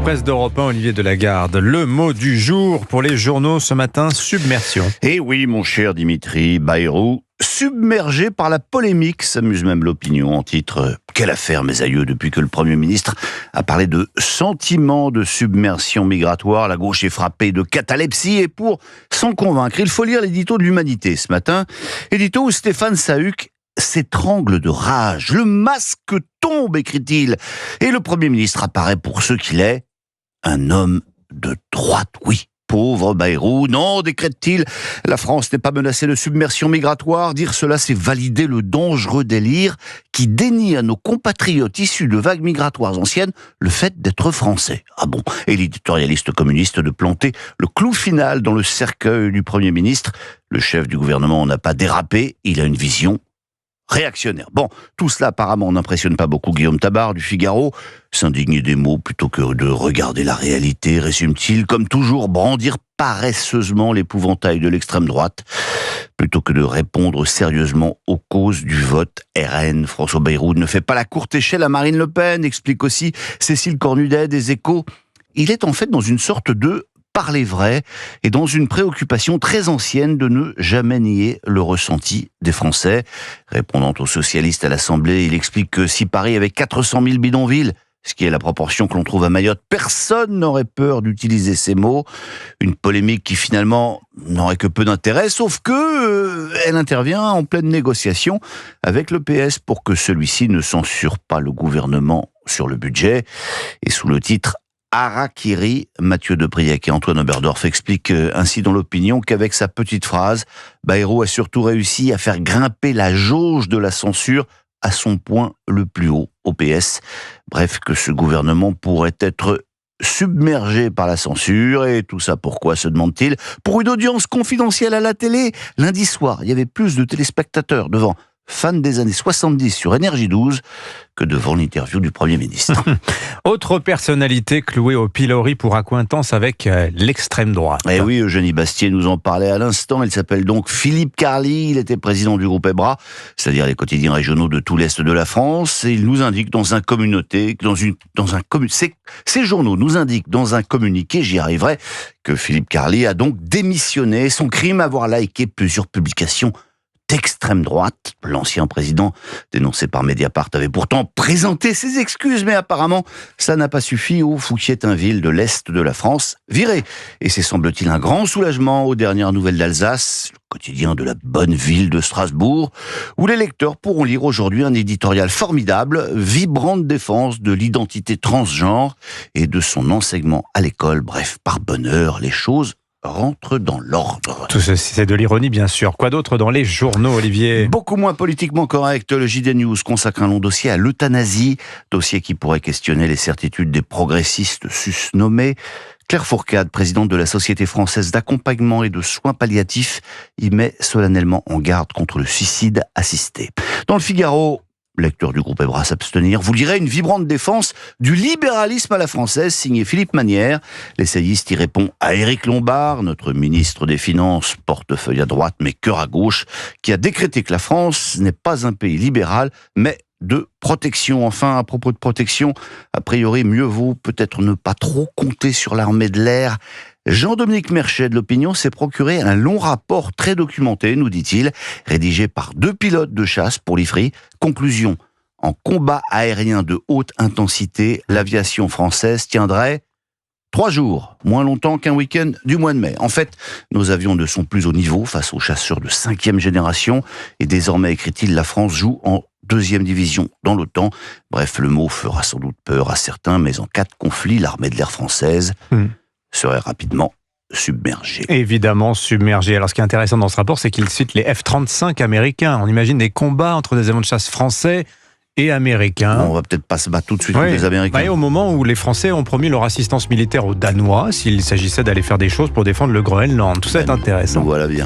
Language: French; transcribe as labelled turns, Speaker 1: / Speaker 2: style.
Speaker 1: presse d'Europe 1, Olivier Delagarde. Le mot du jour pour les journaux ce matin, submersion.
Speaker 2: Eh oui, mon cher Dimitri, Bayrou, submergé par la polémique, s'amuse même l'opinion en titre « Quelle affaire, mes aïeux ?» Depuis que le Premier ministre a parlé de sentiment de submersion migratoire, la gauche est frappée de catalepsie et pour s'en convaincre, il faut lire l'édito de l'Humanité ce matin. Édito où Stéphane Sahuc s'étrangle de rage. Le masque tombe, écrit-il. Et le Premier ministre apparaît pour ce qu'il est, un homme de droite, oui. Pauvre Bayrou, non, décrète-t-il, la France n'est pas menacée de submersion migratoire. Dire cela, c'est valider le dangereux délire qui dénie à nos compatriotes issus de vagues migratoires anciennes le fait d'être français. Ah bon, et l'éditorialiste communiste de planter le clou final dans le cercueil du Premier ministre. Le chef du gouvernement n'a pas dérapé, il a une vision réactionnaire. Bon, tout cela apparemment n'impressionne pas beaucoup Guillaume Tabar du Figaro. S'indigner des mots plutôt que de regarder la réalité, résume-t-il, comme toujours brandir paresseusement l'épouvantail de l'extrême droite, plutôt que de répondre sérieusement aux causes du vote RN. François Bayrou ne fait pas la courte échelle à Marine Le Pen, explique aussi Cécile Cornudet des Échos. Il est en fait dans une sorte de parler vrai et dans une préoccupation très ancienne de ne jamais nier le ressenti des Français. Répondant aux socialistes à l'Assemblée, il explique que si Paris avait 400 000 bidonvilles, ce qui est la proportion que l'on trouve à Mayotte, personne n'aurait peur d'utiliser ces mots. Une polémique qui finalement n'aurait que peu d'intérêt, sauf que elle intervient en pleine négociation avec le PS pour que celui-ci ne censure pas le gouvernement sur le budget. Et sous le titre Harakiri, Mathieu Debriec et Antoine Oberdorf expliquent ainsi dans l'opinion qu'avec sa petite phrase, Bayrou a surtout réussi à faire grimper la jauge de la censure à son point le plus haut au PS. Bref, que ce gouvernement pourrait être submergé par la censure. Et tout ça pourquoi, se demande-t-il? Pour une audience confidentielle à la télé. Lundi soir, il y avait plus de téléspectateurs devant fans des années 70 sur Énergie 12 que devant l'interview du Premier ministre.
Speaker 1: Autre personnalité clouée au pilori pour accointance avec l'extrême droite.
Speaker 2: Eh oui, Eugénie Bastier nous en parlait à l'instant. Il s'appelle donc Philippe Carly. Il était président du groupe EBRA, c'est-à-dire les quotidiens régionaux de tout l'Est de la France. Et il nous indique ces journaux nous indiquent dans un communiqué, j'y arriverai, que Philippe Carly a donc démissionné. Son crime, avoir liké plusieurs publications d'extrême droite. L'ancien président, dénoncé par Mediapart, avait pourtant présenté ses excuses, mais apparemment, ça n'a pas suffi au Fouquier-Tinville de l'Est de la France, viré. Et c'est, semble-t-il, un grand soulagement aux dernières nouvelles d'Alsace, le quotidien de la bonne ville de Strasbourg, où les lecteurs pourront lire aujourd'hui un éditorial formidable, vibrante défense de l'identité transgenre et de son enseignement à l'école. Bref, par bonheur, les choses rentre dans l'ordre.
Speaker 1: Tout ceci, c'est de l'ironie, bien sûr. Quoi d'autre dans les journaux, Olivier?
Speaker 2: Beaucoup moins politiquement correct. Le JD News consacre un long dossier à l'euthanasie, dossier qui pourrait questionner les certitudes des progressistes susnommés. Claire Fourcade, présidente de la Société française d'accompagnement et de soins palliatifs, y met solennellement en garde contre le suicide assisté. Dans le Figaro, lecteur du groupe EBRA s'abstenir, vous lirez une vibrante défense du libéralisme à la française, signé Philippe Manière. L'essayiste y répond à Éric Lombard, notre ministre des Finances, portefeuille à droite mais cœur à gauche, qui a décrété que la France n'est pas un pays libéral, mais de protection. Enfin, à propos de protection, a priori, mieux vaut peut-être ne pas trop compter sur l'armée de l'air. Jean-Dominique Merchet de l'Opinion s'est procuré un long rapport très documenté, nous dit-il, rédigé par 2 pilotes de chasse pour l'IFRI. Conclusion, en combat aérien de haute intensité, l'aviation française tiendrait 3 jours, moins longtemps qu'un week-end du mois de mai. En fait, nos avions ne sont plus au niveau face aux chasseurs de 5e génération et désormais, écrit-il, la France joue en 2e division dans l'OTAN. Bref, le mot fera sans doute peur à certains, mais en cas de conflit, l'armée de l'air française serait rapidement submergée.
Speaker 1: Évidemment submergée. Alors ce qui est intéressant dans ce rapport, c'est qu'il cite les F-35 américains. On imagine des combats entre des avions de chasse français et américains.
Speaker 2: On va peut-être pas se battre tout de suite contre les Américains.
Speaker 1: Et au moment où les Français ont promis leur assistance militaire aux Danois, s'il s'agissait d'aller faire des choses pour défendre le Groenland. Tout ça est intéressant.
Speaker 2: Voilà bien.